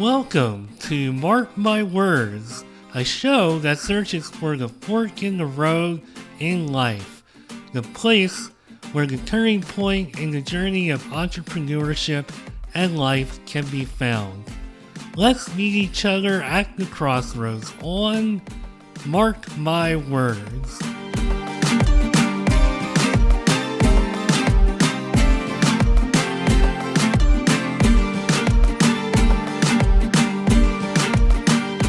Welcome to Mark My Words, a show that searches for the fork in the road in life, the place where the turning point in the journey of entrepreneurship and life can be found. Let's meet each other at the crossroads on Mark My Words.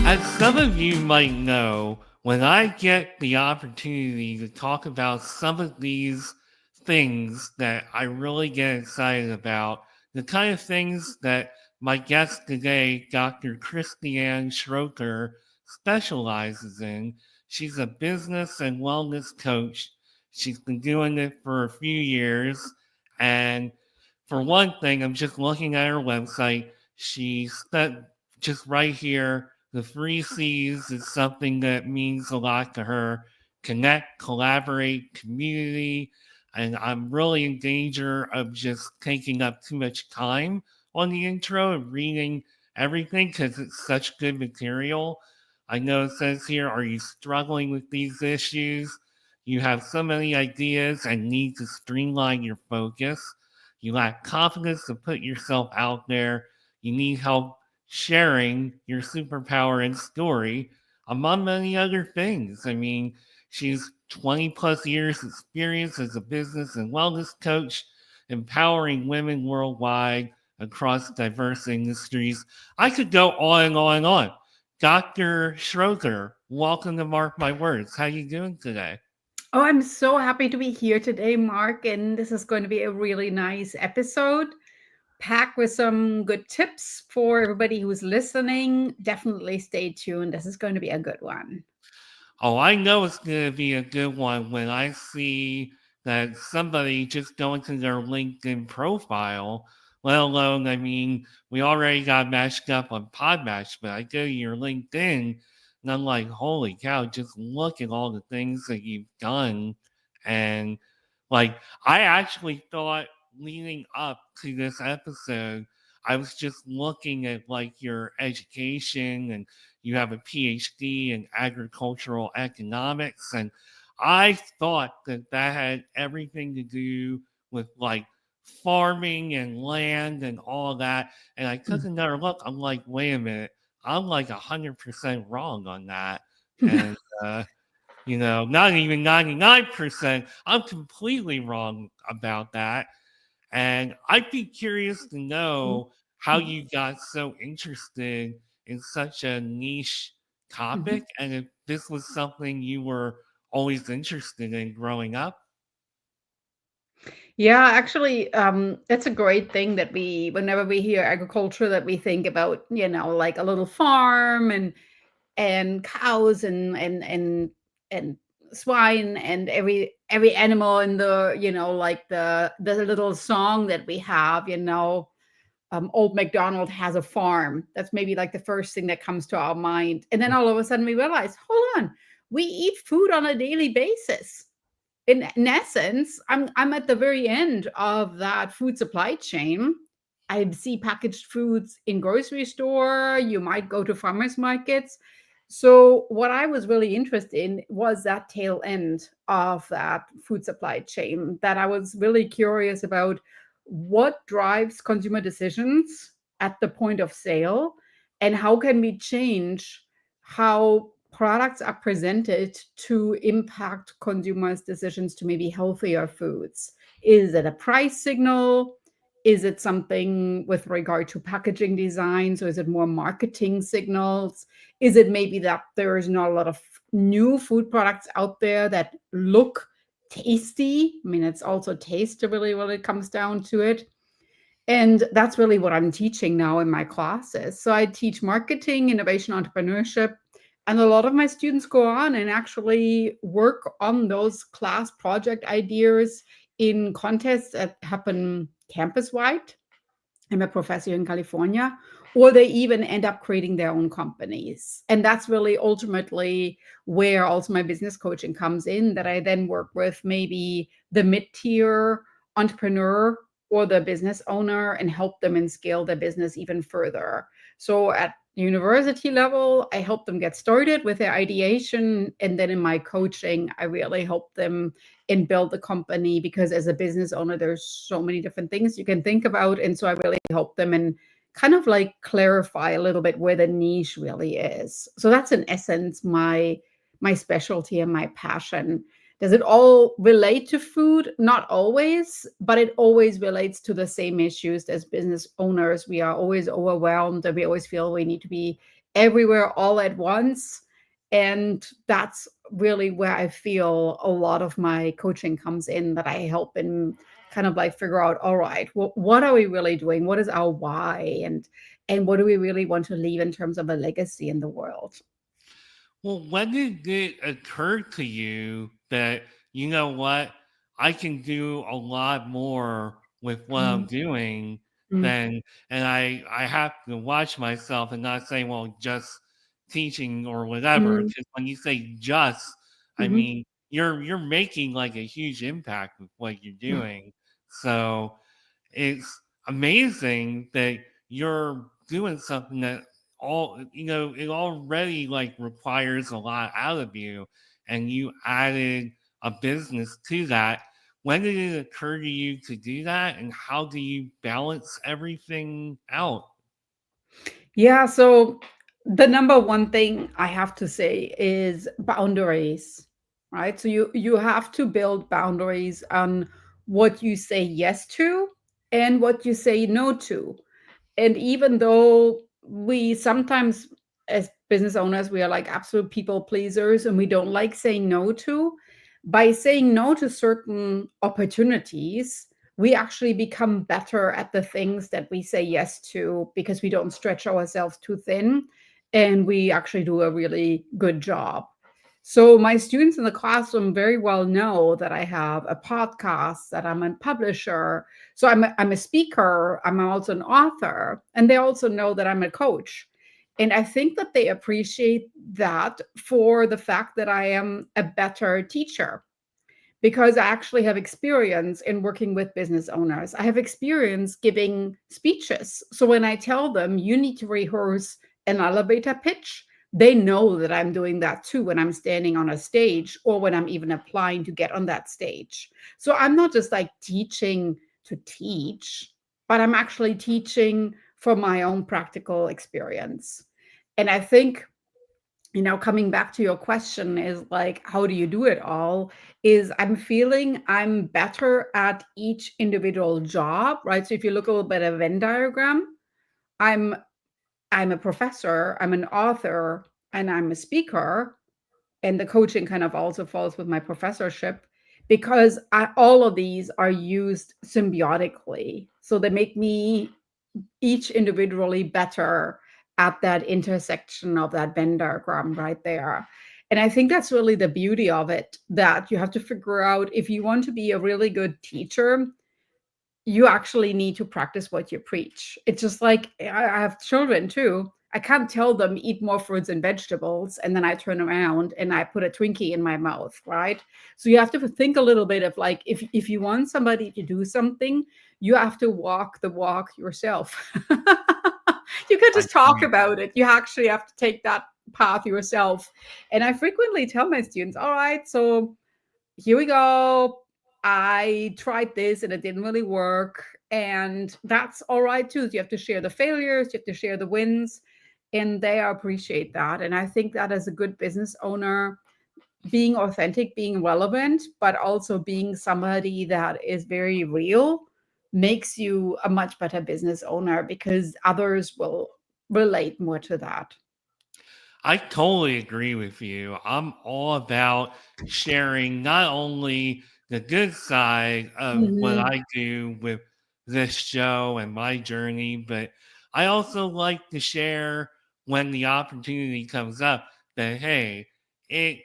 As some of you might know, when I get the opportunity to talk about some of these things that I really get excited about, the kind of things that my guest today, Dr. Christiane Schroeter, specializes in, she's a business and wellness coach. She's been doing it for a few years. And for one thing, I'm just looking at her website. She spent just right here the three C's is something that means a lot to her: connect, collaborate, community. And I'm really in danger of just taking up too much time on the intro and reading everything because it's such good material. I know it says here, are you struggling with these issues? You have so many ideas and need to streamline your focus. You lack confidence to put yourself out there. You need help sharing your superpower and story, among many other things. I mean, she's 20 plus years experience as a business and wellness coach, empowering women worldwide across diverse industries. I could go on and on and on. Dr. Schroeter, welcome to Mark My Words. How you doing today? Oh, I'm so happy to be here today, Mark. And this is going to be a really nice episode, packed with some good tips for everybody who's listening. Definitely stay tuned. This is going to be a good one. Oh, I know it's going to be a good one when I see that somebody just going to their LinkedIn profile, let alone, I mean, we already got matched up on Podmatch, but I go to your LinkedIn and I'm like, holy cow, just look at all the things that you've done. And like, I actually thought leading up to this episode, I was just looking at like your education and you have a PhD in agricultural economics. And I thought that that had everything to do with like farming and land and all that. And I took another look. I'm like, wait a minute. I'm like 100% wrong on that. And, not even 99%. I'm completely wrong about that. And I'd be curious to know how you got so interested in such a niche topic and if this was something you were always interested in growing up. Yeah, actually, it's a great thing that whenever we hear agriculture, that we think about, like a little farm and cows and swine and every animal in the, like the little song that we have, Old MacDonald has a farm. That's maybe like the first thing that comes to our mind. And then all of a sudden we realize, hold on, we eat food on a daily basis. In essence, I'm at the very end of that food supply chain. I see packaged foods in grocery store. You might go to farmers markets. So what I was really interested in was that tail end of that food supply chain, that I was really curious about what drives consumer decisions at the point of sale, and how can we change how products are presented to impact consumers' decisions to maybe healthier foods. Is it a price signal? Is it something with regard to packaging design? So is it more marketing signals? Is it maybe that there is not a lot of new food products out there that look tasty? I mean, it's also taste really when it comes down to it. And that's really what I'm teaching now in my classes. So I teach marketing, innovation, entrepreneurship, and a lot of my students go on and actually work on those class project ideas in contests that happen campus wide. I'm a professor in California, or they even end up creating their own companies. And that's really ultimately where also my business coaching comes in, that I then work with maybe the mid tier entrepreneur or the business owner and help them and scale their business even further. So at university level, I help them get started with their ideation. And then in my coaching, I really help them and build the company, because as a business owner, there's so many different things you can think about. And so I really help them and kind of like clarify a little bit where the niche really is. So that's in essence my specialty and my passion. Does it all relate to food? Not always, but it always relates to the same issues. As business owners, we are always overwhelmed and we always feel we need to be everywhere all at once. And that's really where I feel a lot of my coaching comes in, that I help in kind of like figure out, all right, well, what are we really doing? What is our why? And what do we really want to leave in terms of a legacy in the world? Well, when did it occur to you that, you know what, I can do a lot more with what I'm Mm, doing mm, than, and I have to watch myself and not say, well, just teaching or whatever. mm, Because when you say just, I mhm. mean, you're making like a huge impact with what you're doing. So it's amazing that you're doing something that it already like requires a lot out of you, and you added a business to that. When did it occur to you to do that, and how do you balance everything out? Yeah, so the number one thing I have to say is boundaries, right? So you have to build boundaries on what you say yes to and what you say no to. And even though we sometimes, as business owners, we are like absolute people pleasers and we don't like saying no to, by saying no to certain opportunities, we actually become better at the things that we say yes to, because we don't stretch ourselves too thin and we actually do a really good job. So my students in the classroom very well know that I have a podcast, that I'm a publisher, so I'm a speaker, I'm also an author, and they also know that I'm a coach. And I think that they appreciate that for the fact that I am a better teacher, because I actually have experience in working with business owners. I have experience giving speeches. So when I tell them you need to rehearse an elevator pitch, they know that I'm doing that too when I'm standing on a stage or when I'm even applying to get on that stage. So I'm not just like teaching to teach, but I'm actually teaching from my own practical experience. And I think, coming back to your question is like, how do you do it all? Is I'm feeling I'm better at each individual job, right? So if you look a little bit at a Venn diagram, I'm I'm a professor, I'm an author, and I'm a speaker, and the coaching kind of also falls with my professorship, because all of these are used symbiotically. So they make me each individually better at that intersection of that Venn diagram right there. And I think that's really the beauty of it, that you have to figure out, if you want to be a really good teacher, you actually need to practice what you preach. It's just like I have children too. I can't tell them eat more fruits and vegetables and then I turn around and I put a Twinkie in my mouth, right? So you have to think a little bit of like, if you want somebody to do something, you have to walk the walk yourself. You could I just talk agree. about it. You actually have to take that path yourself. And I frequently tell my students, all right, so here we go. I tried this and it didn't really work. And that's all right too. You have to share the failures, you have to share the wins, and they appreciate that. And I think that as a good business owner, being authentic, being relevant, but also being somebody that is very real makes you a much better business owner, because others will relate more to that. I totally agree with you. I'm all about sharing not only the good side of what Mhm. I do with this show and my journey, but I also like to share when the opportunity comes up that, hey, it,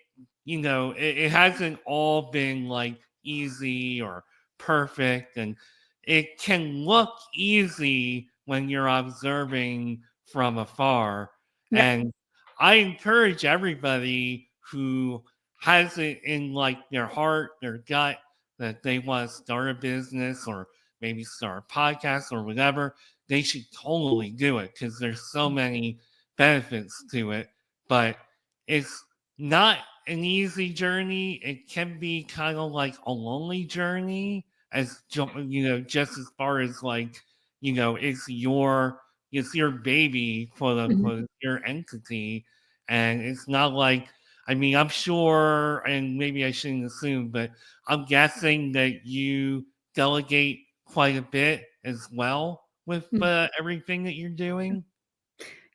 it hasn't all been like easy or perfect. And it can look easy when you're observing from afar. Yeah. And I encourage everybody who has it in like their heart, their gut, that they want to start a business or maybe start a podcast or whatever, they should totally do it because there's so many benefits to it. But it's not an easy journey. It can be kind of like a lonely journey, as just as far as like it's your baby, quote Mhm. unquote, your entity, and it's not like. I mean, I'm sure, and maybe I shouldn't assume, but I'm guessing that you delegate quite a bit as well with Mhm. everything that you're doing.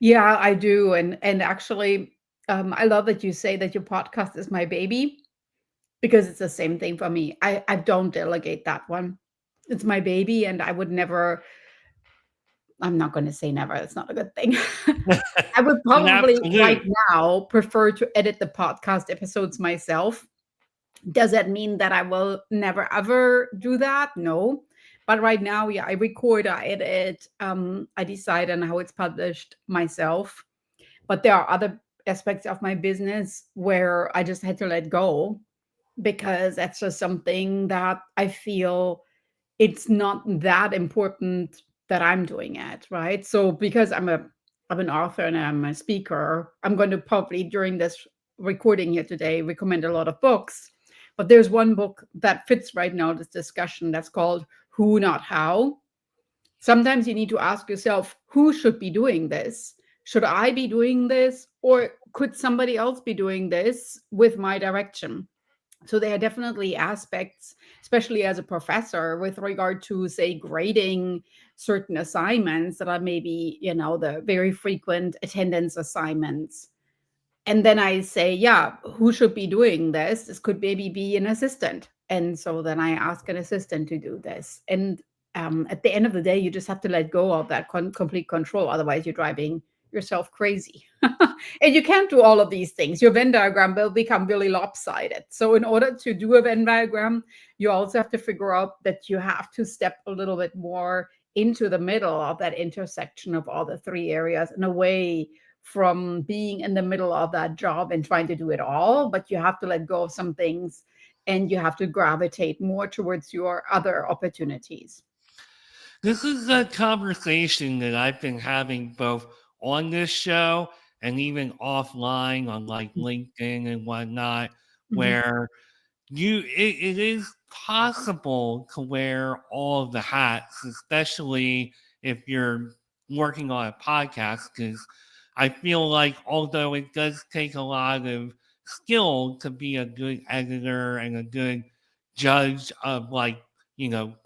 Yeah, I do, and actually, I love that you say that your podcast is my baby because it's the same thing for me. I don't delegate that one. It's my baby, and I would never. I'm not going to say never. It's not a good thing. I would An probably right absolute. now prefer to edit the podcast episodes myself. Does that mean that I will never ever do that? No. But right now, yeah, I record, I edit, I decide on how it's published myself. But there are other aspects of my business where I just had to let go because that's just something that I feel it's not that important that I'm doing it, right? So because I'm an author and I'm a speaker, I'm going to probably during this recording here today recommend a lot of books. But there's one book that fits right now this discussion that's called Who Not How. Sometimes you need to ask yourself, who should be doing this? Should I be doing this? Or could somebody else be doing this with my direction? So there are definitely aspects, especially as a professor, with regard to, say, grading certain assignments that are maybe, the very frequent attendance assignments. And then I say, yeah, who should be doing this? This could maybe be an assistant. And so then I ask an assistant to do this. And at the end of the day, you just have to let go of that complete control. Otherwise, you're driving yourself crazy. And you can't do all of these things. Your Venn diagram will become really lopsided. So, in order to do a Venn diagram, you also have to figure out that you have to step a little bit more into the middle of that intersection of all the three areas and away from being in the middle of that job and trying to do it all, but you have to let go of some things and you have to gravitate more towards your other opportunities. This is a conversation that I've been having both on this show and even offline on like LinkedIn and whatnot, Mhm. where it is possible to wear all of the hats, especially if you're working on a podcast, because I feel like although it does take a lot of skill to be a good editor and a good judge of like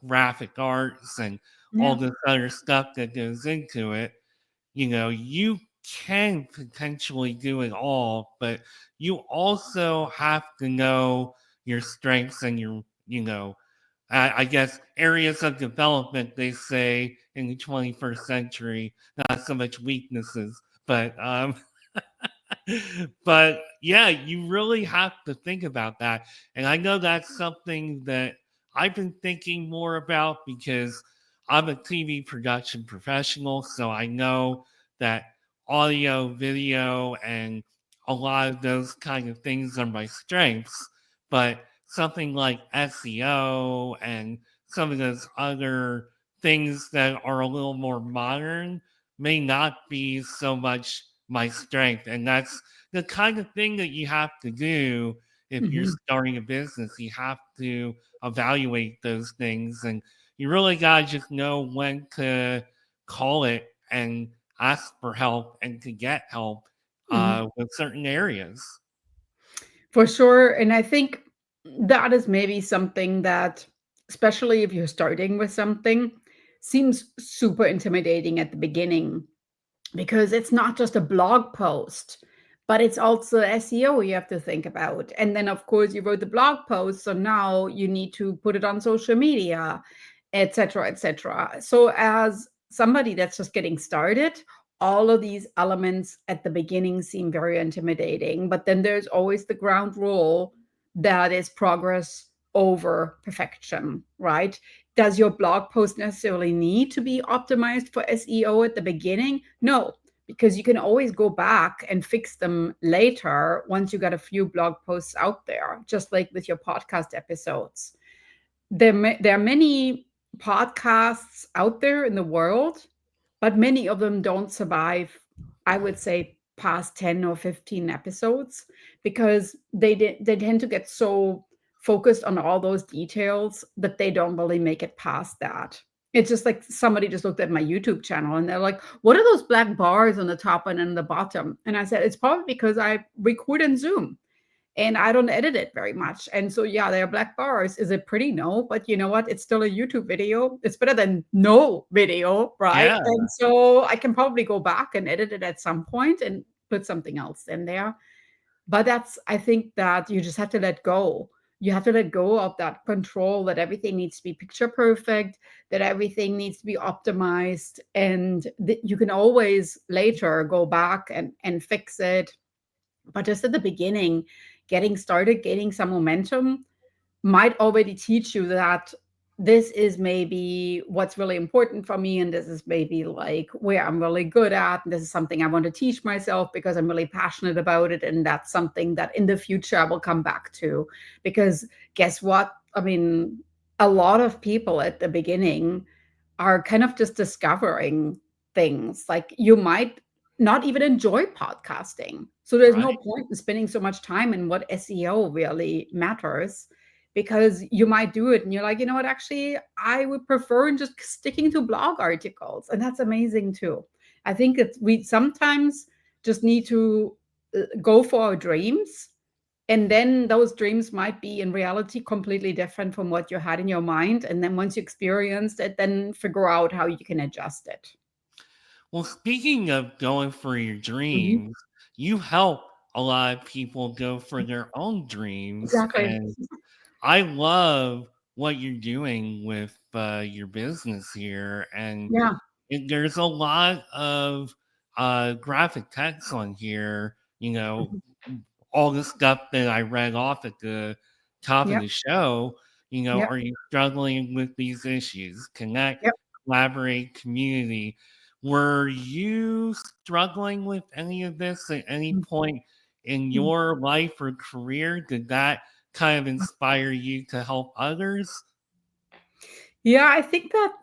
graphic arts and all Yeah. this other stuff that goes into it, you can potentially do it all, but you also have to know your strengths and I guess areas of development, they say in the 21st century, not so much weaknesses, but but yeah, you really have to think about that. And I know that's something that I've been thinking more about because I'm a TV production professional. So I know that audio, video, and a lot of those kind of things are my strengths. But something like SEO and some of those other things that are a little more modern may not be so much my strength. And that's the kind of thing that you have to do if you're Mhm. starting a business. You have to evaluate those things, and you really got to just know when to call it and ask for help and to get help Mhm. with certain areas. For sure. And I think that is maybe something that, especially if you're starting with something, seems super intimidating at the beginning because it's not just a blog post, but it's also SEO you have to think about. And then, of course, you wrote the blog post. So now you need to put it on social media, et cetera, et cetera. So, as somebody that's just getting started, all of these elements at the beginning seem very intimidating. But then there's always the ground rule that is progress over perfection, right? Does your blog post necessarily need to be optimized for SEO at the beginning? No, because you can always go back and fix them later once you got a few blog posts out there, just like with your podcast episodes. There are many podcasts out there in the world, but many of them don't survive, I would say, past 10 or 15 episodes because they tend to get so focused on all those details that they don't really make it past that. It's just like somebody just looked at my YouTube channel and they're like, "What are those black bars on the top and on the bottom?" And I said, "It's probably because I record in Zoom and I don't edit it very much. And so, yeah, there are black bars. Is it pretty? No, but you know what? It's still a YouTube video. It's better than no video, right? Yeah. And so I can probably go back and edit it at some point and put something else in there. But I think that you just have to let go. You have to let go of that control that everything needs to be picture perfect, that everything needs to be optimized, and that you can always later go back and fix it, but just at the beginning, getting started, gaining some momentum might already teach you that this is maybe what's really important for me. And this is maybe like where I'm really good at. And this is something I want to teach myself because I'm really passionate about it. And that's something that in the future I will come back to. Because guess what? I mean, a lot of people at the beginning are kind of just discovering things. Like you might not even enjoy podcasting. So there's no Right. point in spending so much time in what SEO really matters because you might do it and you're like, you know what, actually, I would prefer just sticking to blog articles. And that's amazing too. I think we sometimes just need to go for our dreams, and then those dreams might be in reality completely different from what you had in your mind. And then once you experienced it, then figure out how you can adjust it. Well, speaking of going for your Mhm. dreams, you help a lot of people go for their own dreams. Exactly. And I love what you're doing with your business here. And Yeah. there's a lot of graphic text on here, Mhm. all the stuff that I read off at the top of Yep. the show. Yep. Are you struggling with these issues? Connect, Yep. collaborate, community. Were you struggling with any of this at any point in Mhm. your life or career? Did that kind of inspire you to help others? Yeah, I think that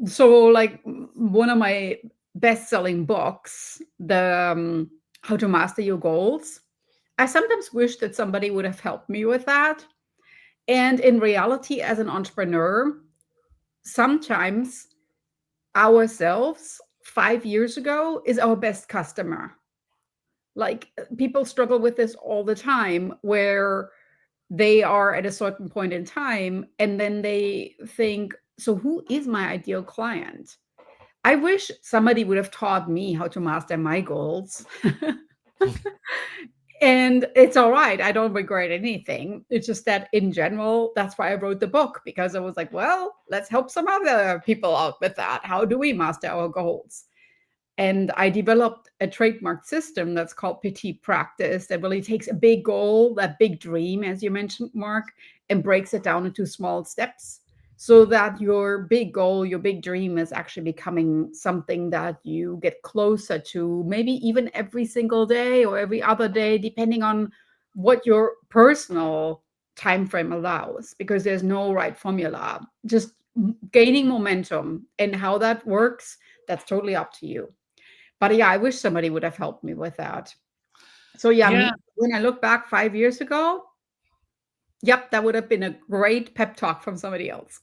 so like one of my best-selling books, the How to Master Your Goals. I sometimes wish that somebody would have helped me with that. And in reality, as an entrepreneur, sometimes ourselves 5 years ago is our best customer. Like people struggle with this all the time where they are at a certain point in time and then they think, so who is my ideal client? I wish somebody would have taught me how to master my goals. And it's all right. I don't regret anything. It's just that in general, that's why I wrote the book because I was like, well, let's help some other people out with that. How do we master our goals? And I developed a trademark system that's called Petit Practice that really takes a big goal, that big dream, as you mentioned, Mark, and breaks it down into small steps so that your big goal, your big dream is actually becoming something that you get closer to, maybe even every single day or every other day, depending on what your personal time frame allows, because there's no right formula. Just gaining momentum and how that works, that's totally up to you. But yeah, I wish somebody would have helped me with that. So yeah, Yeah. when I look back 5 years ago, yep, that would have been a great pep talk from somebody else.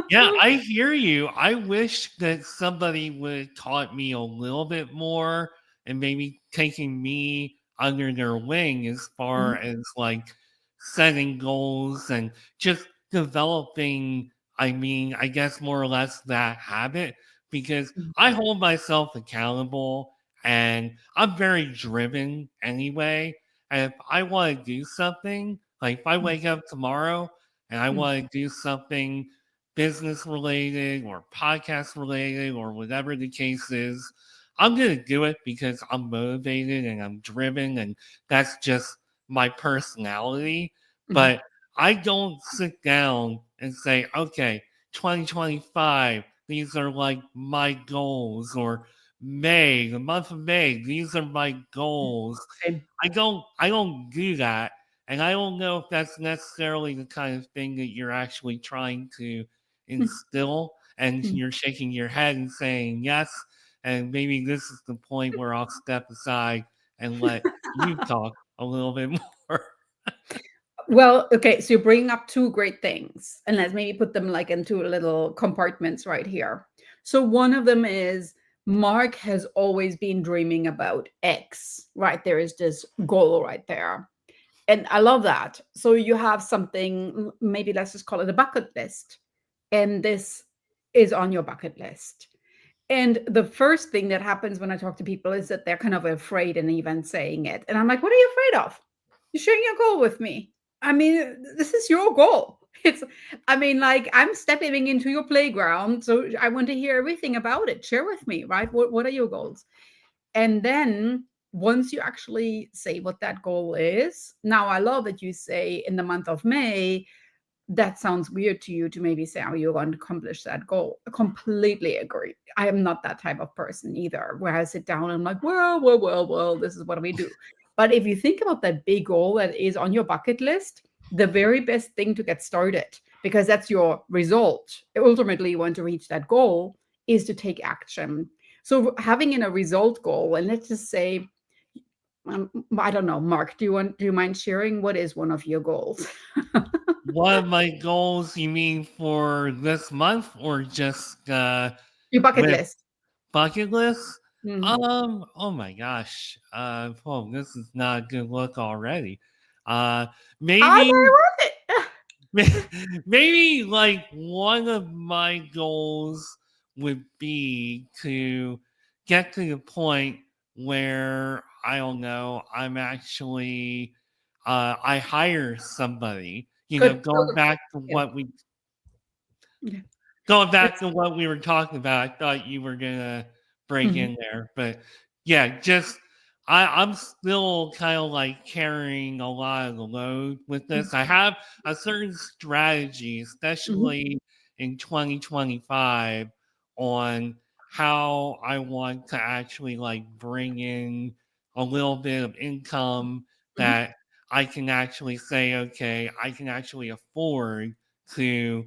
Yeah, I hear you. I wish that somebody would have taught me a little bit more and maybe taking me under their wing as far Mhm, as like setting goals and just developing, I guess more or less that habit because mhm, I hold myself accountable and I'm very driven anyway. And if I want to do something, like if I mhm, wake up tomorrow and I mhm, want to do something business related or podcast related or whatever the case is, I'm going to do it because I'm motivated and I'm driven and that's just my personality. mhm, But I don't sit down and say, okay, 2025, these are like my goals, or May, the month of May, these are my goals. same. I don't do that. And I don't know if that's necessarily the kind of thing that you're actually trying to instill and Mm. you're shaking your head and saying yes, and maybe this is the point where I'll step aside and let you talk a little bit more. Well, okay, so you're bringing up two great things, and let's maybe put them like into little compartments right here. So one of them is Mark has always been dreaming about X, right? There is this goal right there. And I love that. So you have something, maybe let's just call it a bucket list. And this is on your bucket list. And the first thing that happens when I talk to people is that they're kind of afraid and even saying it. And I'm like, what are you afraid of? You're sharing your goal with me. I mean, this is your goal. It's, I mean, like I'm stepping into your playground. So I want to hear everything about it. Share with me, right? What are your goals? And then once you actually say what that goal is, now I love that you say in the month of May, that sounds weird to you to maybe say, "Oh, you're going to accomplish that goal." I completely agree. I am not that type of person either, where I sit down and I'm like, well, this is what we do. But if you think about that big goal that is on your bucket list, the very best thing to get started, because that's your result. Ultimately, you want to reach that goal is to take action. So having in a result goal, and let's just say, I don't know, Mark, do you mind sharing what is one of your goals? One of my goals, you mean for this month or just Your bucket with list. bucket list? Mhm. Oh my gosh. Oh, this is not a good look already. Uh, Are maybe, they worth it? maybe like one of my goals would be to get to the point where I don't know, I hire somebody, Good. Go, going go. back to Yeah. Yeah. Going back That's to what we were talking about, I thought you were gonna break mhm, in there, but yeah, just I'm still kind of like carrying a lot of the load with mhm, this. I have a certain strategy, mhm, especially in 2025, on how I want to actually like bring in a little bit of income mhm. that I can actually say, okay, I can actually afford to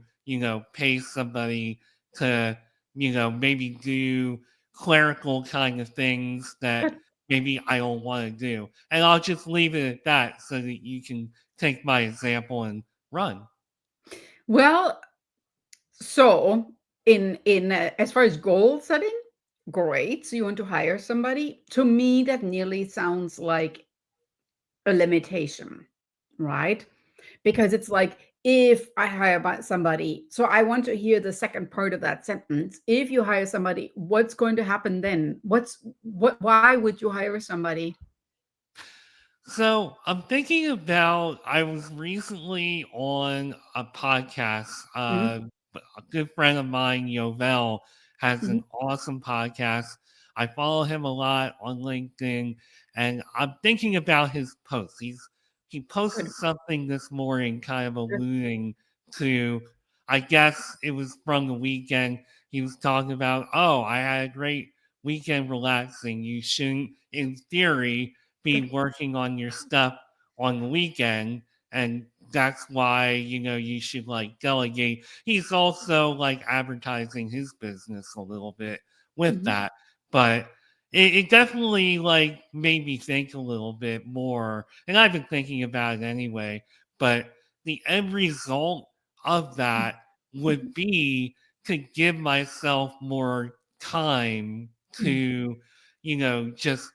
pay somebody to, maybe do clerical kind of things that Good. maybe I don't want to do. And I'll just leave it at that so that you can take my example and run. Well, so in as far as goal setting, great. So you want to hire somebody. To me, that nearly sounds like a limitation, right? Because it's like if I hire somebody, so I want to hear the second part of that sentence. If you hire somebody, what's going to happen then? Why would you hire somebody? So I'm thinking about. I was recently on a podcast. Mhm, A good friend of mine, Yovel, has mhm. an awesome podcast. I follow him a lot on LinkedIn, and I'm thinking about his posts. He posted Good, something this morning, kind of good. alluding to. I guess it was from the weekend. He was talking about, oh, I had a great weekend relaxing. You shouldn't, in theory, be Good. working on your stuff on the weekend, and that's why you should like delegate. He's also like advertising his business a little bit with Mhm. that, but it definitely like made me think a little bit more, and I've been thinking about it anyway. But the end result of Mhm. that would Mhm. be to give myself more time Mhm. to just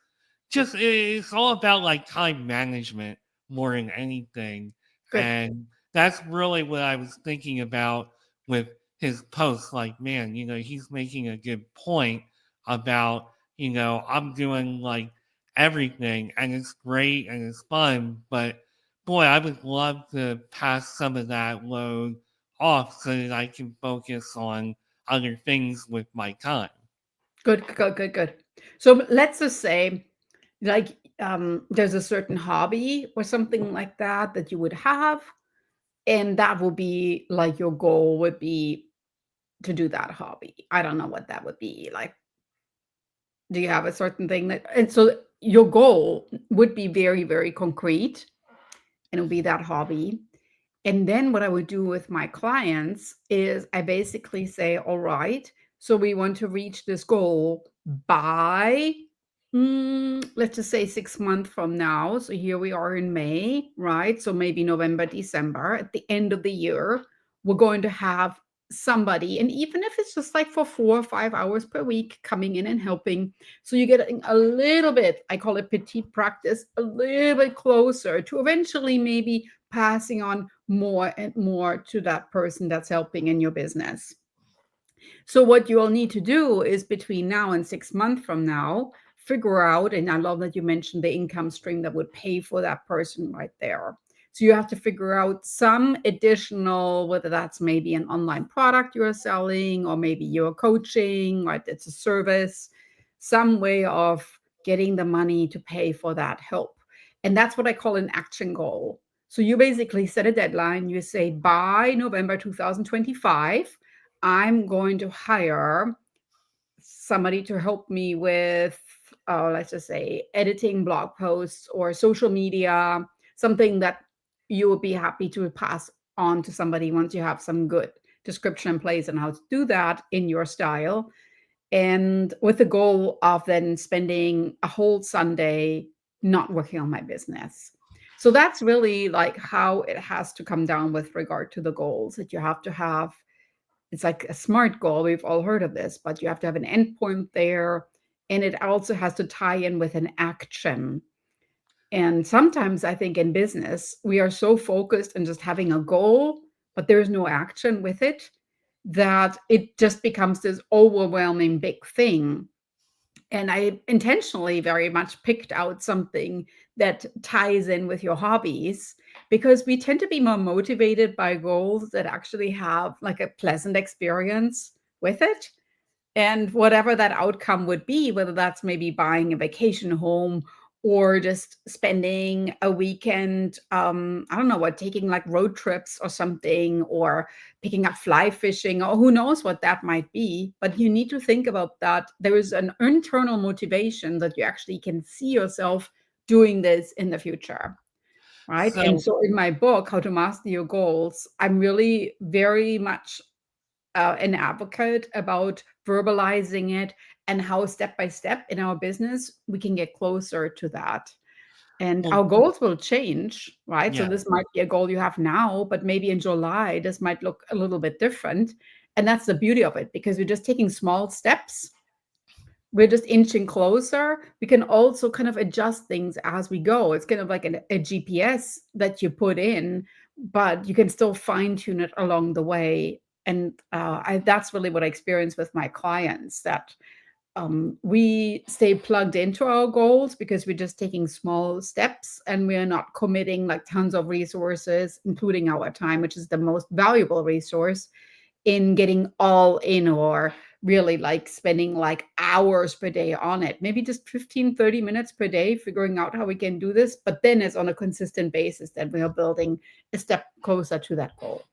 it's all about like time management more than anything. Good. And that's really what I was thinking about with his post. Like, man, he's making a good point about, I'm doing like everything and it's great and it's fun, but boy, I would love to pass some of that load off so that I can focus on other things with my time. Good, good, good, good. So let's just say, like, there's a certain hobby or something like that that you would have, and that would be like your goal would be to do that hobby. I don't know what that would be. Like, do you have a certain thing that, and so your goal would be very, very concrete, and it would be that hobby. And then what I would do with my clients is I basically say, all right, so we want to reach this goal by, let's just say 6 months from now. So here we are in May, right? So maybe November, December, at the end of the year, we're going to have somebody, and even if it's just like for 4 or 5 hours per week, coming in and helping. So you get a little bit, I call it petite practice, a little bit closer to eventually maybe passing on more and more to that person that's helping in your business. So what you'll need to do is between now and 6 months from now, figure out, and I love that you mentioned the income stream that would pay for that person right there. So you have to figure out some additional, whether that's maybe an online product you're selling, or maybe you're coaching, right? It's a service, some way of getting the money to pay for that help. And that's what I call an action goal. So you basically set a deadline. You say by November 2025, I'm going to hire somebody to help me with, let's just say, editing blog posts or social media, something that you would be happy to pass on to somebody once you have some good description in place on how to do that in your style. And with the goal of then spending a whole Sunday not working on my business. So that's really like how it has to come down with regard to the goals that you have to have. It's like a SMART goal. We've all heard of this, but you have to have an endpoint there. And it also has to tie in with an action. And sometimes I think in business, we are so focused on just having a goal, but there's no action with it, that it just becomes this overwhelming big thing. And I intentionally very much picked out something that ties in with your hobbies, because we tend to be more motivated by goals that actually have like a pleasant experience with it. And whatever that outcome would be, whether that's maybe buying a vacation home or just spending a weekend, I don't know what, taking like road trips or something, or picking up fly fishing, or who knows what that might be. But you need to think about that. There is an internal motivation that you actually can see yourself doing this in the future. Right. And So, so in my book, How to Master Your Goals, I'm really very much an advocate about verbalizing it, and how step by step in our business we can get closer to that. And well, our goals will change, right? So yeah. this might be a goal you have now, but maybe in July this might look a little bit different. And that's the beauty of it, because we're just taking small steps, we're just inching closer. We can also kind of adjust things as we go. It's kind of like a GPS that you put in, but you can still fine tune it along the way. And that's really what I experience with my clients, that we stay plugged into our goals because we're just taking small steps, and we're not committing like tons of resources, including our time, which is the most valuable resource, in getting all in, or really like spending like hours per day on it. Maybe just 15, 30 minutes per day figuring out how we can do this, but then it's on a consistent basis that we are building a step closer to that goal.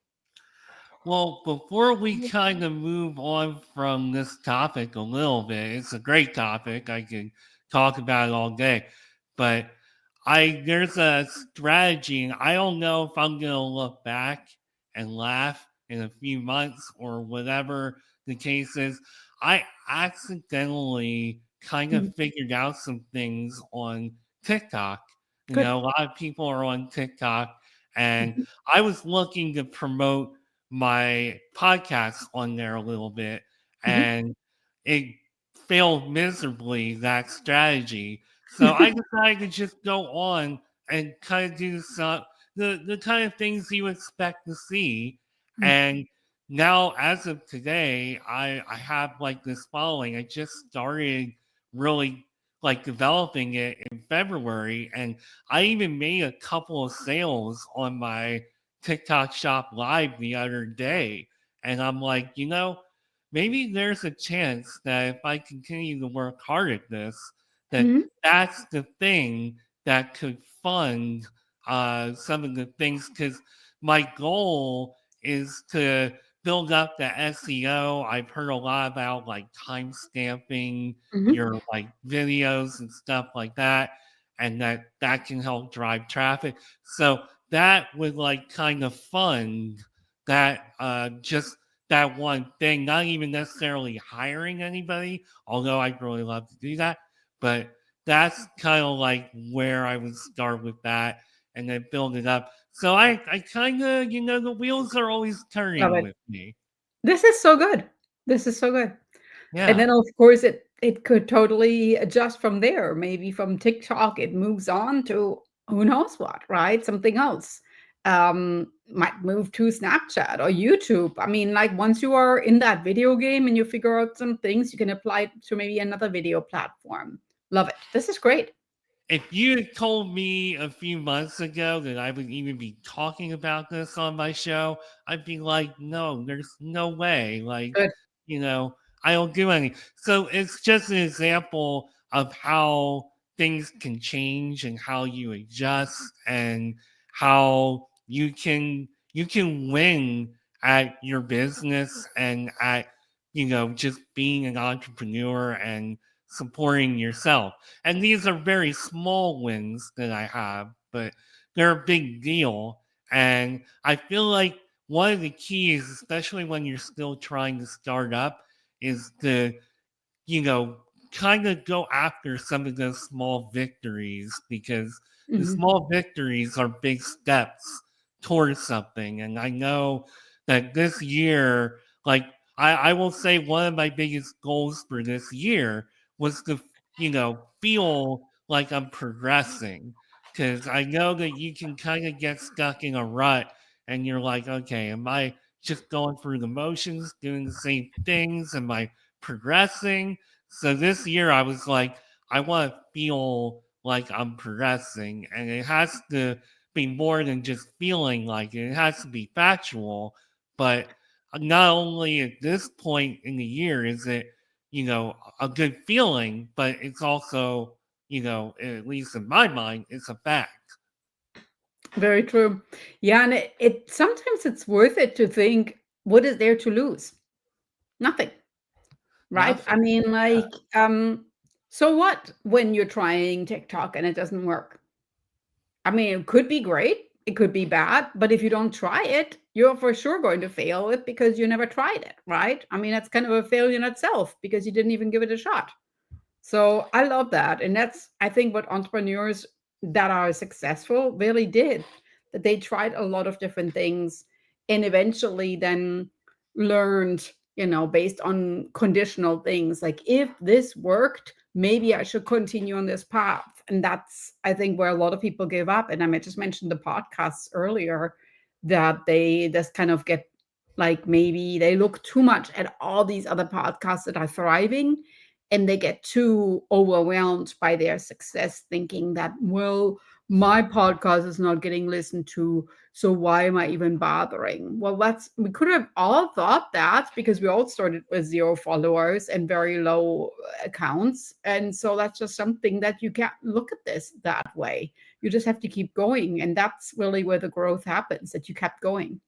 Well, before we kind of move on from this topic a little bit, it's a great topic. I can talk about it all day, but there's a strategy, and I don't know if I'm gonna look back and laugh in a few months or whatever the case is. I accidentally kind of Mhm, figured out some things on TikTok. good. A lot of people are on TikTok, and Mhm, I was looking to promote my podcast on there a little bit, mhm. and it failed miserably, that strategy. So I decided to just go on and kind of do the kind of things you expect to see. And now, as of today, I have like this following. I just started really like developing it in February, and I even made a couple of sales on my TikTok shop live the other day. And I'm like, maybe there's a chance that if I continue to work hard at this, that Mhm, that's the thing that could fund some of the things. Because my goal is to build up the SEO. I've heard a lot about like time stamping mhm, your like videos and stuff like that, and that can help drive traffic. So that would like kind of fund that just that one thing, not even necessarily hiring anybody, although I'd really love to do that. But that's kind of like where I would start with that and then build it up. So I kind of, the wheels are always Love turning it. with me. This is so good. This is so good. And Yeah. then, of course, it could totally adjust from there. Maybe from TikTok, it moves on to who knows what, right? Something else. Might move to Snapchat or YouTube. I mean, like once you are in that video game and you figure out some things, you can apply it to maybe another video platform. Love it. This is great. If you had told me a few months ago that I would even be talking about this on my show, I'd be like, no, there's no way. Like, Good. you know, I don't do any. So it's just an example of how things can change and how you adjust and how you can win at your business and at just being an entrepreneur and supporting yourself. And these are very small wins that I have, but they're a big deal. And I feel like one of the keys, especially when you're still trying to start up, is to you know, kind of go after some of those small victories because the Mhm. small victories are big steps towards something. And I know that this year, like, I will say one of my biggest goals for this year was to, feel like I'm progressing. Because I know that you can kind of get stuck in a rut and you're like, okay, am I just going through the motions, doing the same things? Am I progressing? So this year I was like, I want to feel like I'm progressing, and it has to be more than just feeling like it. It has to be factual. But not only at this point in the year is it, a good feeling, but it's also, at least in my mind, it's a fact. Very true. Yeah, and it sometimes it's worth it to think, what is there to lose? Nothing. Right? I Nothing. mean, like, so what when you're trying TikTok and it doesn't work? I mean, it could be great, it could be bad, but if you don't try it, you're for sure going to fail it because you never tried it, right? I mean, that's kind of a failure in itself because you didn't even give it a shot. So I love that. And that's, I think, what entrepreneurs that are successful really did, that they tried a lot of different things and eventually then learned, based on conditional things like if this worked, maybe I should continue on this path. And that's, I think, where a lot of people give up. And I just mentioned the podcasts earlier that they just kind of get like maybe they look too much at all these other podcasts that are thriving and they get too overwhelmed by their success thinking that, well, my podcast is not getting listened to, so why am I even bothering? Well, that's, we could have all thought that because we all started with 0 followers and very low accounts, and so that's just something that you can't look at this that way. You just have to keep going, and that's really where the growth happens, that you kept going.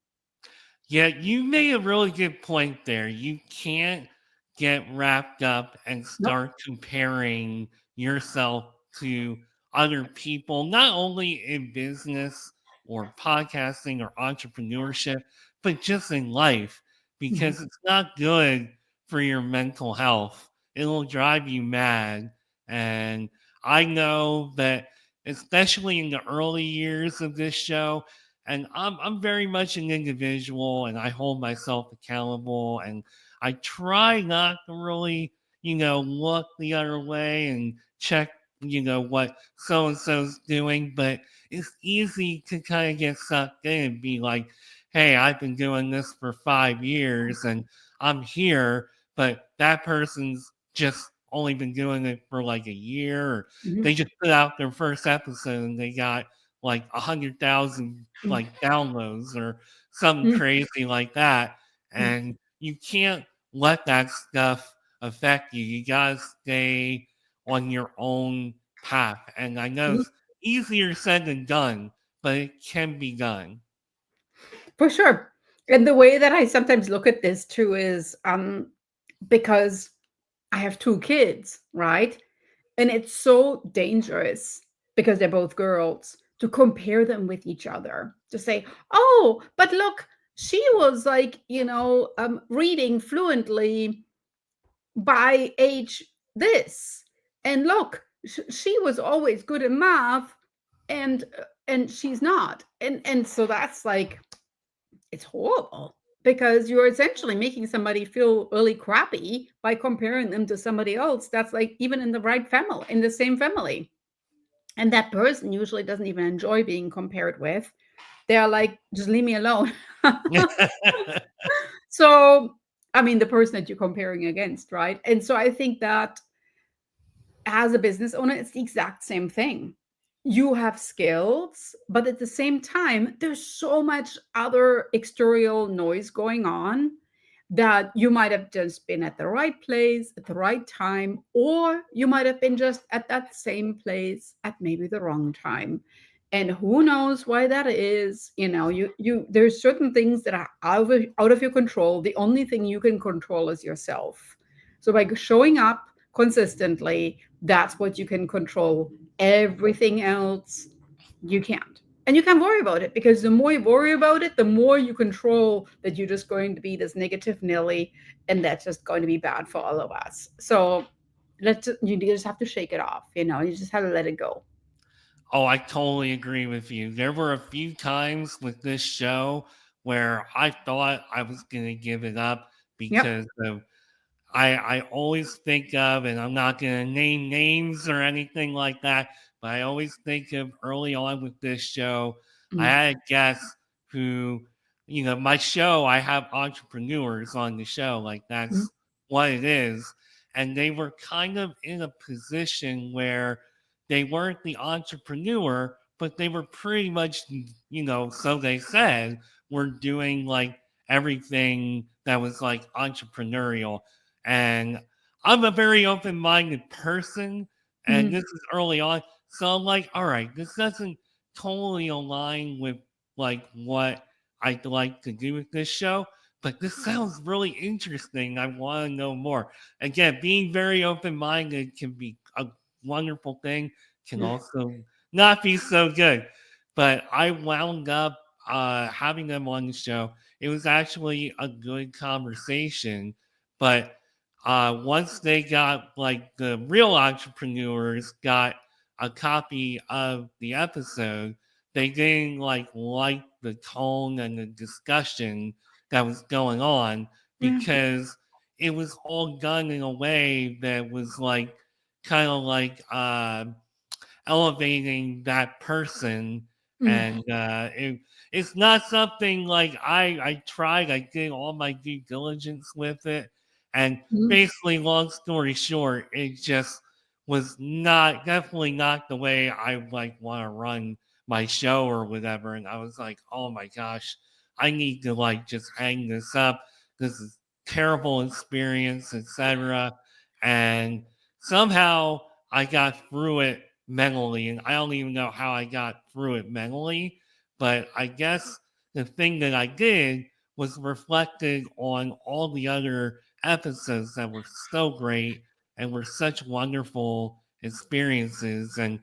Yeah, you made a really good point there. You can't get wrapped up and Nope. start comparing yourself to other people, not only in business or podcasting or entrepreneurship, but just in life, Mhm. because it's not good for your mental health. It'll drive you mad. And I know that, especially in the early years of this show, and I'm very much an individual and I hold myself accountable and I try not to really, look the other way and check, what so and so's doing, but it's easy to kind of get sucked in and be like, hey, I've been doing this for 5 years and I'm here, but that person's just only been doing it for like a year, or they Mhm. just put out their first episode and they got like 100,000 Mhm. like downloads or something Mhm. crazy like that. Mhm. And you can't let that stuff affect you. You gotta stay on your own path. And I know Mhm. it's easier said than done, but it can be done. For sure. And the way that I sometimes look at this too is because I have 2 kids, right? And it's so dangerous because they're both girls to compare them with each other, to say, oh, but look, she was like, reading fluently by age this, and look, she was always good in math, and she's not, and so that's like, it's horrible, because you're essentially making somebody feel really crappy by comparing them to somebody else that's like even in the right family, in the same family, and that person usually doesn't even enjoy being compared with. They're like, just leave me alone. So, I mean, the person that you're comparing against, right? And so I think that as a business owner, it's the exact same thing. You have skills, but at the same time, there's so much other exterior noise going on that you might have just been at the right place at the right time, or you might have been just at that same place at maybe the wrong time. And who knows why that is? There's certain things that are out of your control. The only thing you can control is yourself. So by showing up consistently, that's what you can control. Everything else, you can't. And you can't worry about it, because the more you worry about it, the more you control that you're just going to be this negative Nelly, and that's just going to be bad for all of us. So you just have to shake it off. You just have to let it go. Oh, I totally agree with you. There were a few times with this show where I thought I was going to give it up Yep. because of I always think of, and I'm not going to name names or anything like that, but I always think of early on with this show, I Mm, had a guest who, my show, I have entrepreneurs on the show, like mm, that's what it is. And they were kind of in a position where they weren't the entrepreneur, but they were pretty much, so they said, were doing like everything that was like entrepreneurial, and I'm a very open minded person. And mm, this is early on. So I'm like, all right, this doesn't totally align with like what I'd like to do with this show. But this sounds really interesting. I want to know more. Again, being very open minded can be a wonderful thing, can mm, also not be so good. But I wound up having them on the show. It was actually a good conversation, but once they got like the real entrepreneurs got a copy of the episode, they didn't like the tone and the discussion that was going on, yeah, because it was all done in a way that was like kind of like elevating that person. mm, And it's not something like I tried. I did all my due diligence with it, and mm, basically, long story short, it just was not, definitely not the way I like want to run my show or whatever. And I was like, oh my gosh, I need to like just hang this up. This is terrible experience, etc. And somehow I got through it mentally, and I don't even know how I got through it mentally, but I guess the thing that I did was reflected on all the other episodes that were so great and were such wonderful experiences. And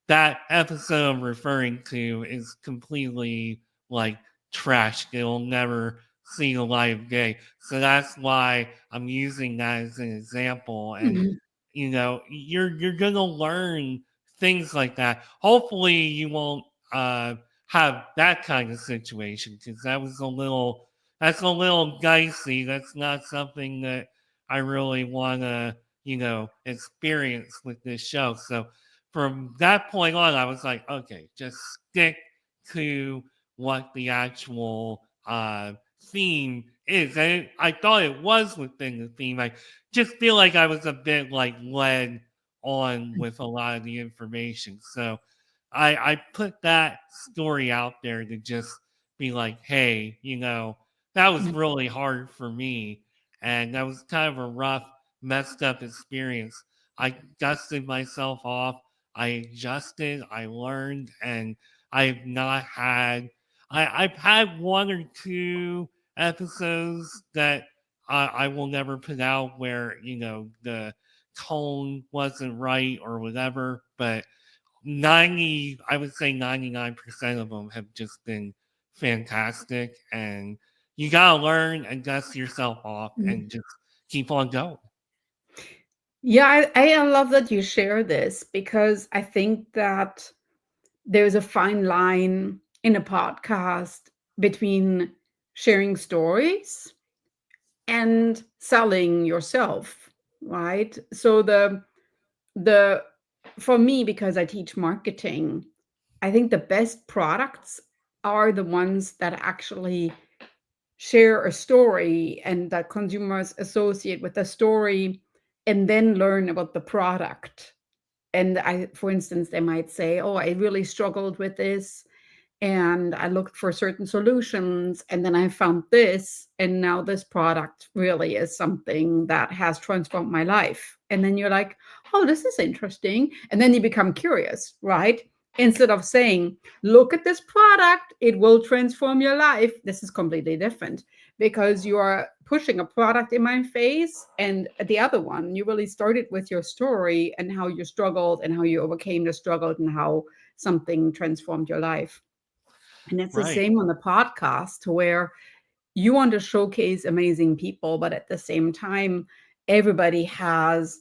that episode I'm referring to is completely like trash. It'll never see the light of day. So that's why I'm using that as an example. And mm, you're gonna learn things like that. Hopefully you won't have that kind of situation, because that's a little dicey. That's not something that I really want to experience with this show. So from that point on, I was like, okay, just stick to what the actual theme is. And I thought it was within the theme. I just feel like I was a bit like led on with a lot of the information. So I put that story out there to just be like, hey, that was mm, really hard for me. And that was kind of a rough, messed up experience. I dusted myself off. I adjusted, I learned, and I've not had, I've had one or two episodes that I will never put out where, the tone wasn't right or whatever. But I would say 99% of them have just been fantastic. And you got to learn and dust yourself off Mhm. and just keep on going. Yeah, I love that you share this because I think that there's a fine line in a podcast between sharing stories and selling yourself, right? So the for me, because I teach marketing, I think the best products are the ones that actually share a story and that consumers associate with the story and then learn about the product. And for instance, they might say, "Oh, I really struggled with this and I looked for certain solutions and then I found this and now this product really is something that has transformed my life." And then you're like, "Oh, this is interesting." And then you become curious, right? Instead of saying, "Look at this product, it will transform your life." This is completely different because you are pushing a product in my face, and the other one, you really started with your story and how you struggled and how you overcame the struggle and how something transformed your life. And it's the Right. same on the podcast where you want to showcase amazing people, but at the same time, everybody has,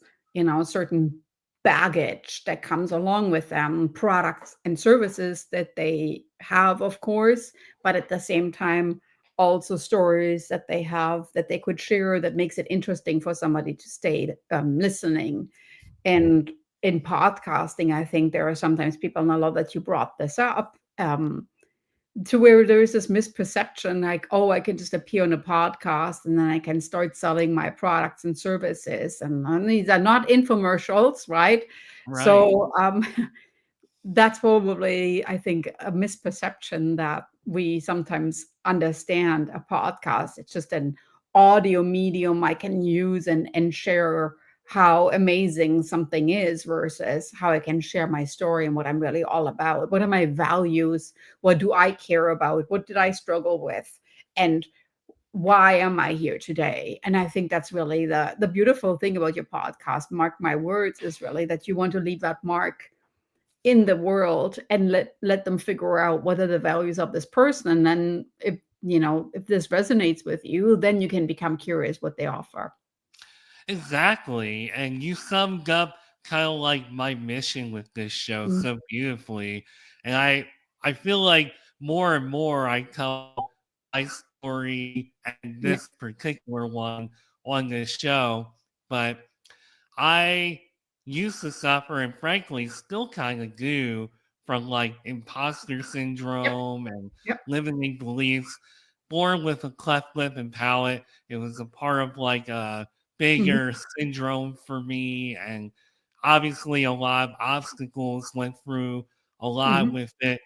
certain baggage that comes along with them, products and services that they have, of course, but at the same time, also stories that they have that they could share that makes it interesting for somebody to stay listening. And in podcasting, I think there are sometimes people, and I love that you brought this up. To where there is this misperception like, oh, I can just appear on a podcast and then I can start selling my products and services. And these are not infomercials, right? Right. So that's probably, I think, a misperception that we sometimes understand a podcast. It's just an audio medium I can use and share how amazing something is versus how I can share my story and what I'm really all about. What are my values? What do I care about? What did I struggle with? And why am I here today? And I think that's really the beautiful thing about your podcast, Mark My Words, is really that you want to leave that mark in the world and let them figure out what are the values of this person. And then if this resonates with you, then you can become curious what they offer. Exactly. And you summed up kind of like my mission with this show Mm, so beautifully. And I feel like more and more I tell my story and yeah. this particular one on this show, but I used to suffer and frankly still kind of do from like imposter Yep. syndrome and Yep. limiting beliefs. Born with a cleft lip and palate, it was a part of like a Mhm. bigger syndrome for me. And obviously, a lot of obstacles went through a lot Mhm. with it.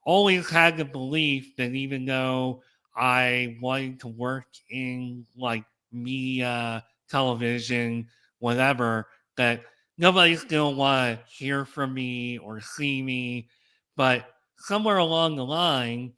Always had the belief that even though I wanted to work in like media, television, whatever, that nobody's gonna want to hear from me or see me. But somewhere along the line,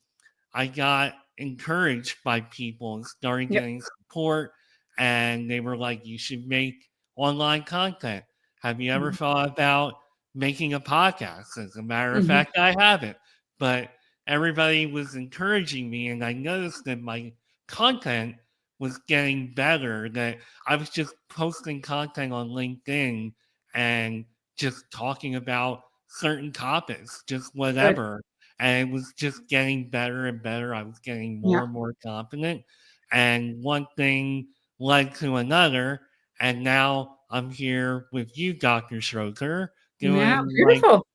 I got encouraged by people and started Yep. getting support. And they were like, you should make online content. Have you ever Mhm. thought about making a podcast? As a matter of Mhm. fact, I haven't. But everybody was encouraging me, and I noticed that my content was getting better. That I was just posting content on LinkedIn and just talking about certain topics, just Good. whatever, and it was just getting better and better. I was getting Yeah. more and more confident, and one thing led to another, and now I'm here with you, Dr. Schroeter, Yeah. doing like Beautiful.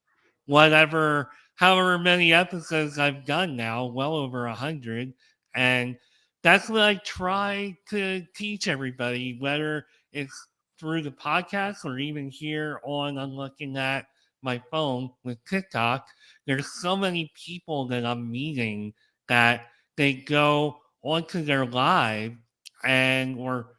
whatever, however many episodes I've done now, well over 100. And that's what I try to teach everybody, whether it's through the podcast or even here on I'm looking at my phone with TikTok. There's so many people that I'm meeting that they go onto their live and or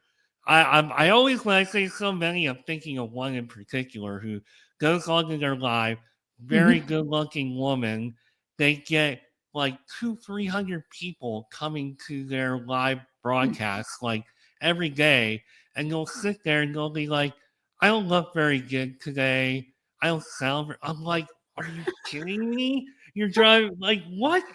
I always when I say so many, I'm thinking of one in particular who goes onto their live, very Mhm. good looking woman. They get like 300 people coming to their live broadcasts like every day, and they'll sit there and they'll be like, I don't look very good today. I don't sound I'm like, Are you kidding me? You're driving like what?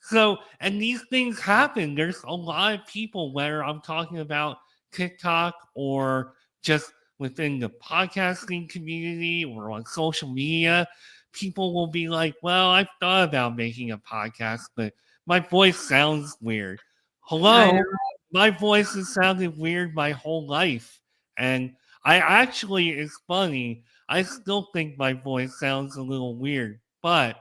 So, and these things happen. There's a lot of people, whether I'm talking about TikTok or just within the podcasting community or on social media, people will be like, well, I've thought about making a podcast, but my voice sounds weird. I Hello, know. my voice has sounded weird my whole life. And I actually, it's funny, I still think my voice sounds a little weird, but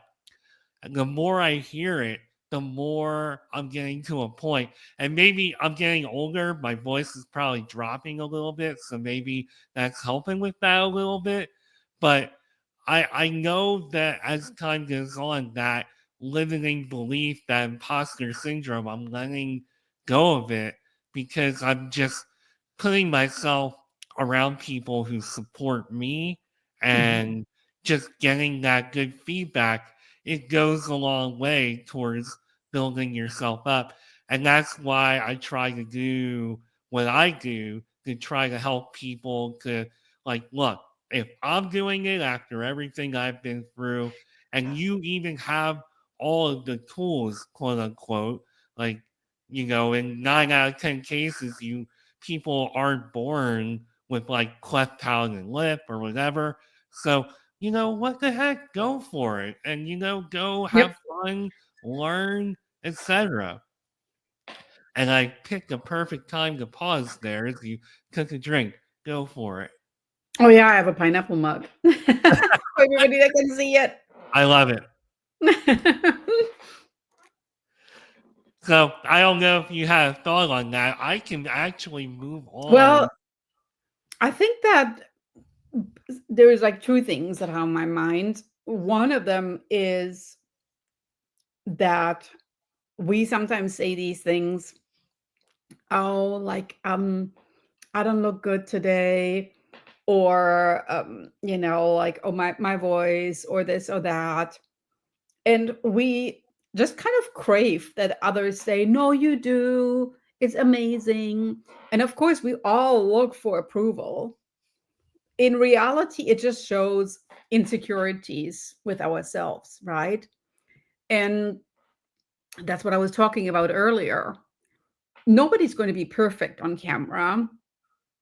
and the more I hear it, the more I'm getting to a point. And maybe I'm getting older. My voice is probably dropping a little bit. So maybe that's helping with that a little bit. But I know that as time goes on, that limiting belief, that imposter syndrome, I'm letting go of it because I'm just putting myself around people who support me Mhm. and just getting that good feedback. It goes a long way towards building yourself up. And that's why I try to do what I do to try to help people to, like, look, if I'm doing it after everything I've been through, and you even have all of the tools, quote unquote, like, in 9 out of 10 cases, people aren't born with like cleft palate and lip or whatever. So what the heck? Go for it. And, go Yep. have fun, learn, etc. And I picked a perfect time to pause there as you took a drink. Go for it. Oh, yeah, I have a pineapple mug. For everybody that can see it. I love it. So I don't know if you had a thought on that. I can actually move Well, on. I think that there's like 2 things that are on my mind. One of them is that we sometimes say these things, "Oh, like, I don't look good today," or, like, "Oh, my voice," or this or that. And we just kind of crave that others say, "No, you do. It's amazing." And of course, we all look for approval. In reality, it just shows insecurities with ourselves, right? And that's what I was talking about earlier. Nobody's going to be perfect on camera.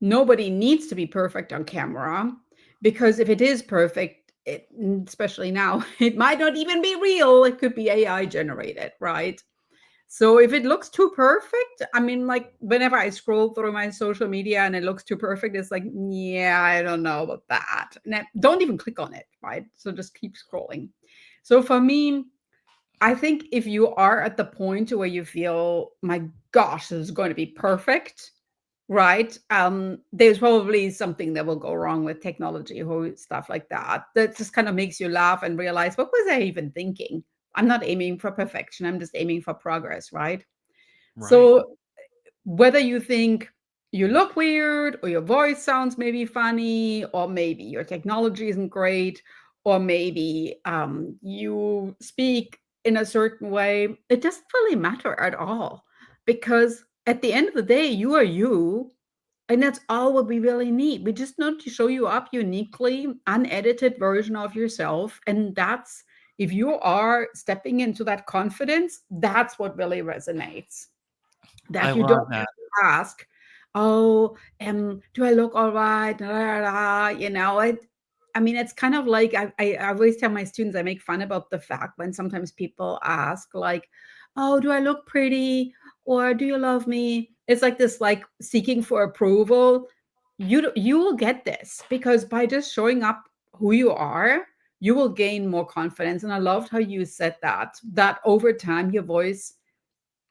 Nobody needs to be perfect on camera because if it is perfect, especially now, it might not even be real. It could be AI generated, right? So if it looks too perfect, I mean, like whenever I scroll through my social media and it looks too perfect, it's like, yeah, I don't know about that. And don't even click on it, right? So just keep scrolling. So for me, I think if you are at the point where you feel, my gosh, this is going to be perfect, right? There's probably something that will go wrong with technology or stuff like that. That just kind of makes you laugh and realize, what was I even thinking? I'm not aiming for perfection. I'm just aiming for progress, right? Right. So whether you think you look weird or your voice sounds maybe funny or maybe your technology isn't great or maybe you speak in a certain way, it doesn't really matter at all because at the end of the day you are you, and that's all what we really need. We just need to show you up uniquely unedited version of yourself, and that's, if you are stepping into that confidence, that's what really resonates, I that you don't love that. have to ask, "Oh, do I look all right?" Da, da, da, I mean, it's kind of like I always tell my students, I make fun about the fact when sometimes people ask, like, "Oh, do I look pretty?" or "Do you love me?" It's like this, like seeking for approval. You will get this because by just showing up who you are, you will gain more confidence. And I loved how you said that over time your voice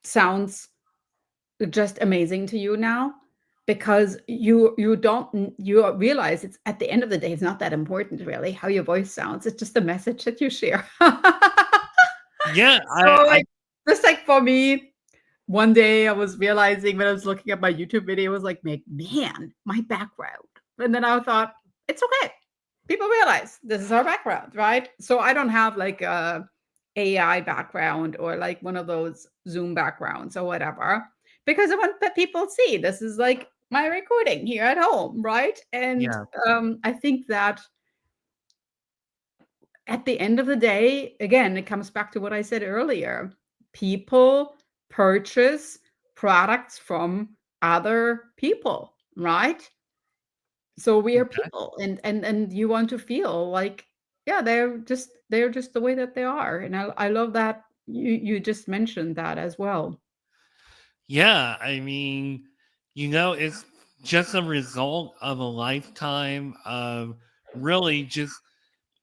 sounds just amazing to you now because you don't you realize it's at the end of the day it's not that important really how your voice sounds. It's just the message that you share. Yeah, So I like just like for me, one day I was realizing when I was looking at my YouTube video, I was like, man, my background. And then I thought, it's okay. People realize this is our background, right? So I don't have like a AI background or like one of those Zoom backgrounds or whatever, because I want that people see this is like my recording here at home, right? And yeah, I think that at the end of the day, again, it comes back to what I said earlier. People purchase products from other people, right? So we are people, and you want to feel like, yeah, they're just the way that they are, and I love that you just mentioned that as well. Yeah, I mean, it's just a result of a lifetime of really just,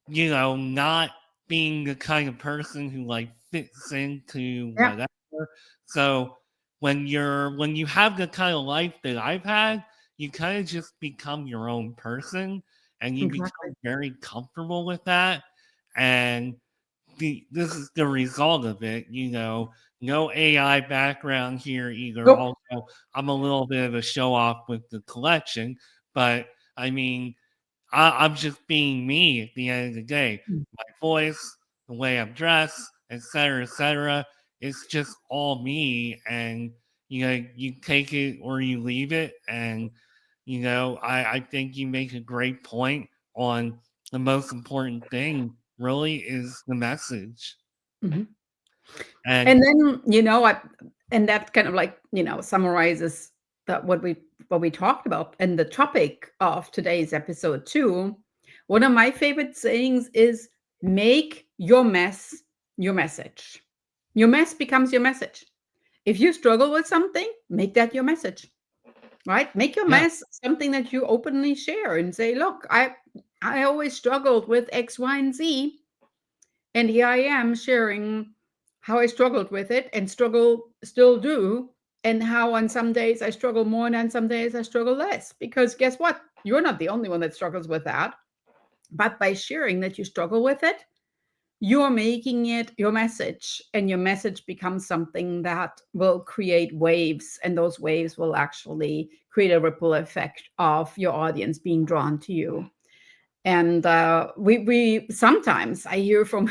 not being the kind of person who like fits into Yeah, whatever. So when you have the kind of life that I've had, you kind of just become your own person and you exactly. become very comfortable with that. And this is the result of it, no AI background here either. Nope. Also, I'm a little bit of a show off with the collection, but I mean, I'm just being me at the end of the day. Mm, My voice, the way I'm dressed, etc., etc. It's just all me, and you take it or you leave it. And I think you make a great point on the most important thing. Really, is the message, mhm. and And then, and that kind of like, summarizes that what we talked about and the topic of today's episode too. One of my favorite sayings is make your mess your message. Your mess becomes your message. If you struggle with something, make that your message, right? Make your yeah, mess something that you openly share and say, look, I always struggled with X, Y, and Z. And here I am sharing how I struggled with it and struggle still do, and how on some days I struggle more and on some days I struggle less. Because guess what? You're not the only one that struggles with that. But by sharing that you struggle with it, you're making it your message, and your message becomes something that will create waves, and those waves will actually create a ripple effect of your audience being drawn to you. And we sometimes I hear from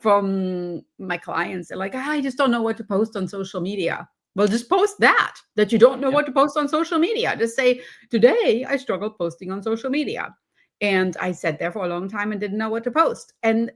from my clients, they're like, "Ah, I just don't know what to post on social media." Well, just post that you don't know yeah. what to post on social media. Just say, today I struggled posting on social media, and I sat there for a long time and didn't know what to post. And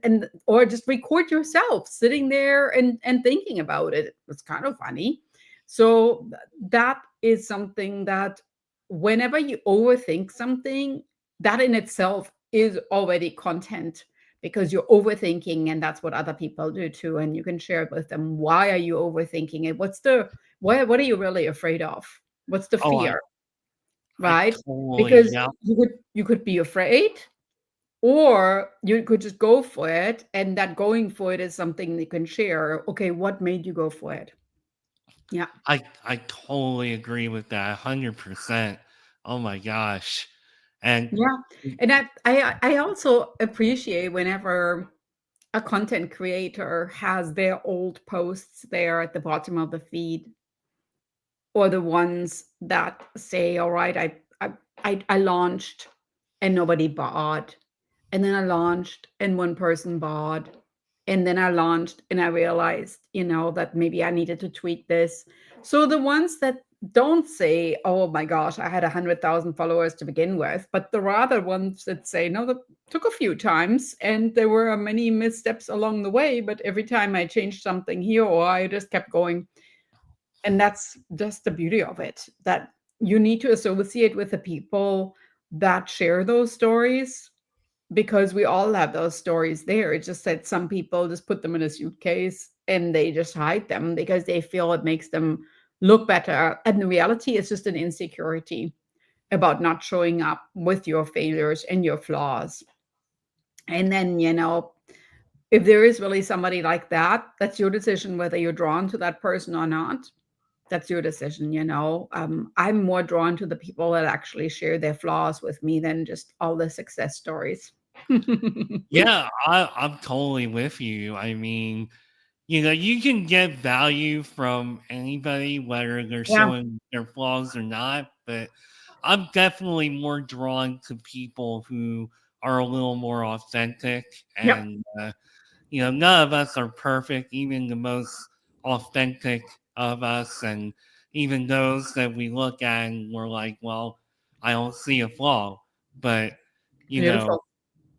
or just record yourself sitting there and thinking about it. It's kind of funny. So that is something that, whenever you overthink something, that in itself is already content, because you're overthinking, and that's what other people do too, and you can share it with them. Why are you overthinking it? What are you really afraid of? What's the Oh, fear, I right? totally, Because yeah. you could be afraid, or you could just go for it, and that going for it is something you can share. Okay, what made you go for it? Yeah. I totally agree with that 100%. Oh my gosh. And Yeah. And I also appreciate whenever a content creator has their old posts there at the bottom of the feed, or the ones that say, all right, I launched and nobody bought, and then I launched and one person bought, and then I launched and I realized, that maybe I needed to tweak this. So the ones that don't say, oh my gosh, I had 100,000 followers to begin with, but the rather ones that say, no, that took a few times and there were many missteps along the way, but every time I changed something here, or I just kept going. And that's just the beauty of it, that you need to associate with the people that share those stories, because we all have those stories there. It's just that some people just put them in a suitcase and they just hide them because they feel it makes them look better. And the reality is just an insecurity about not showing up with your failures and your flaws. And then, if there is really somebody like that, that's your decision whether you're drawn to that person or not. That's your decision. I'm more drawn to the people that actually share their flaws with me than just all the success stories. yeah, I'm totally with you. I mean, you can get value from anybody, whether they're Yeah. showing their flaws or not, but I'm definitely more drawn to people who are a little more authentic. Yep. And none of us are perfect, even the most authentic of us, and even those that we look at and we're like, well, I don't see a flaw. But, you know, Beautiful.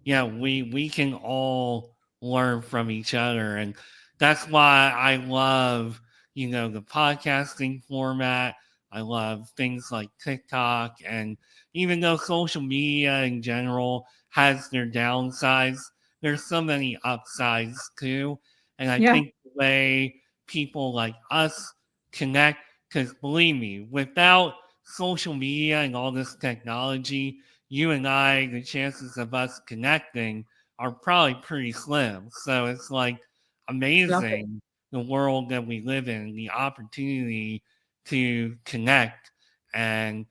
yeah, we can all learn from each other, and that's why I love, the podcasting format. I love things like TikTok, and even though social media in general has their downsides, there's so many upsides too. And I Yeah, think the way people like us connect, because believe me, without social media and all this technology, you and I, the chances of us connecting are probably pretty slim. So it's like love it. amazing the world that we live in, the opportunity to connect. And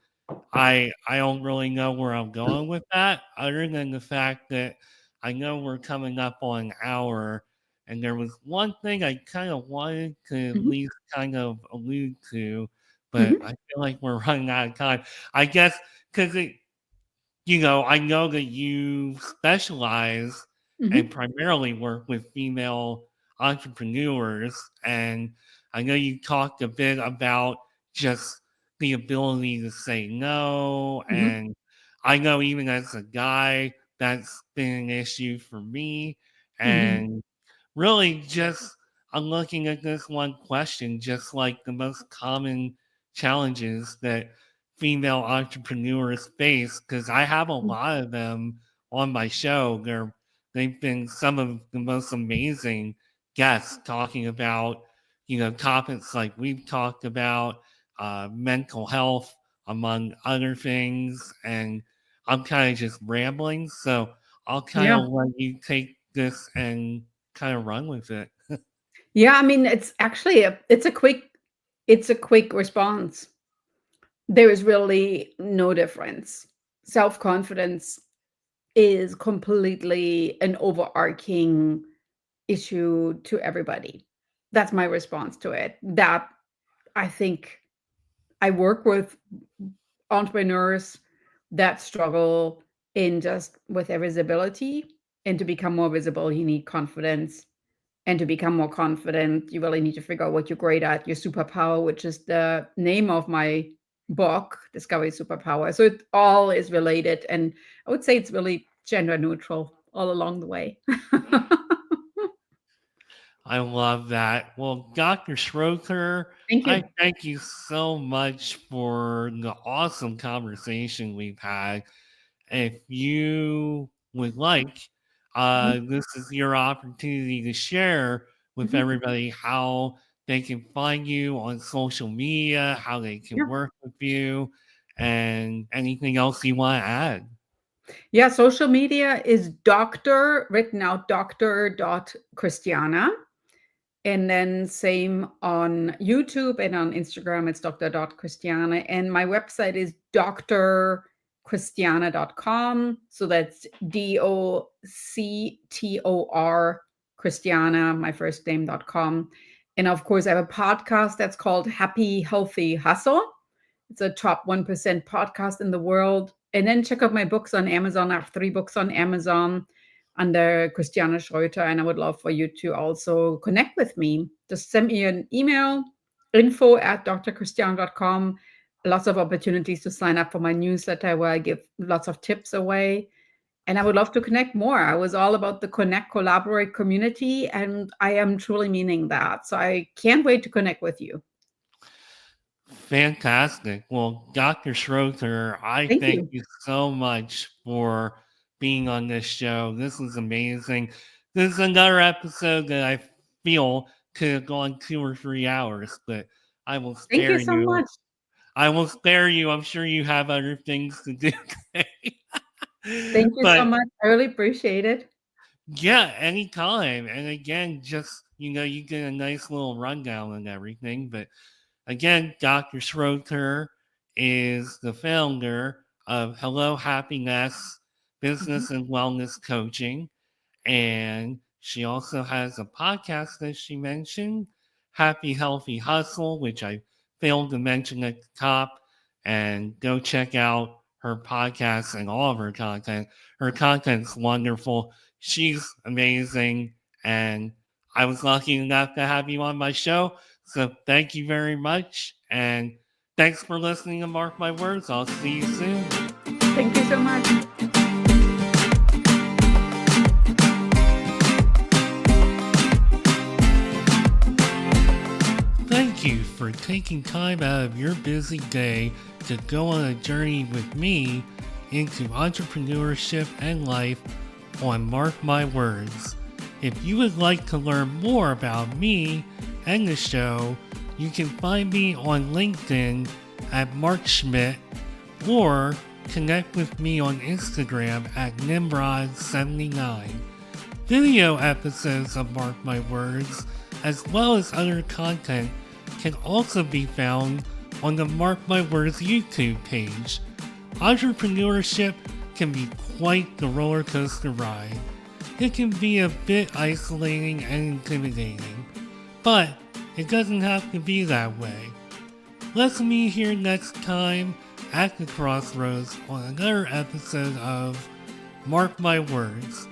I don't really know where I'm going with that, other than the fact that I know we're coming up on an hour, and there was one thing I kind of wanted to at Mhm, least kind of allude to, but I mhm, feel like we're running out of time. I guess because I know that you specialize and mhm, primarily work with female entrepreneurs. And I know you talked a bit about just the ability to say no. mhm, And I know even as a guy, that's been an issue for me. mhm. And really just I'm looking at this one question, just like the most common challenges that female entrepreneurs face, because I have a lot of them on my show. They've been some of the most amazing guests talking about, topics like we've talked about, mental health, among other things. And I'm kind of just rambling. So I'll kind Yeah. of let you take this and kind of run with it. Yeah, I mean, it's actually it's a quick response. There is really no difference. Self-confidence is completely an overarching issue to everybody. That's my response to it. That I think I work with entrepreneurs that struggle in just with their visibility. And to become more visible, you need confidence. And to become more confident, you really need to figure out what you're great at, your superpower, which is the name of my book, Discover Your Superpower. So it all is related. And I would say it's really gender neutral all along the way. I love that. Well, Dr. Schroeter, Thank I you. thank you so much for the awesome conversation we've had. If you would like, Mhm, this is your opportunity to share with mhm. everybody how they can find you on social media, how they can Yeah. work with you, and anything else you want to add. Yeah, social media is doctor, written out Dr. Christiana. And then same on YouTube and on Instagram, it's Dr. Christiana. And my website is drchristiana.com. So that's Doctor Christiana, my first name.com. And of course, I have a podcast that's called Happy Healthy Hustle. It's a top 1% podcast in the world. And then check out my books on Amazon. I have 3 books on Amazon under Christiane Schroeter, and I would love for you to also connect with me. Just send me an email, info@drchristiane.com. Lots of opportunities to sign up for my newsletter where I give lots of tips away. And I would love to connect more. I was all about the connect, collaborate community, and I am truly meaning that. So I can't wait to connect with you. Fantastic. Well, Dr. Schroeter, I Thank thank you. you so much for being on this show. This was amazing. This is another episode that I feel could have gone 2 or 3 hours, but I will Thank spare you so you. much. I will spare you. I'm sure you have other things to do today. Thank you so But much. I really appreciate it. yeah, anytime. And again, just, you get a nice little rundown and everything. But again, Dr. Schroeter is the founder of Hello Happiness Mhm. Business and Wellness Coaching. And she also has a podcast that she mentioned, Happy Healthy Hustle, which I failed to mention at the top. And go check out her podcast and all of her content. Her content's wonderful. She's amazing. And I was lucky enough to have you on my show. So thank you very much. And thanks for listening to Mark My Words. I'll see you soon. Thank you so much. Thank you for taking time out of your busy day to go on a journey with me into entrepreneurship and life on Mark My Words. If you would like to learn more about me and the show, you can find me on LinkedIn at Mark Schmidt or connect with me on Instagram at Nimrod79. Video episodes of Mark My Words, as well as other content, can also be found on the Mark My Words YouTube page. Entrepreneurship can be quite the roller coaster ride. It can be a bit isolating and intimidating, but it doesn't have to be that way. Let's meet here next time at the crossroads on another episode of Mark My Words.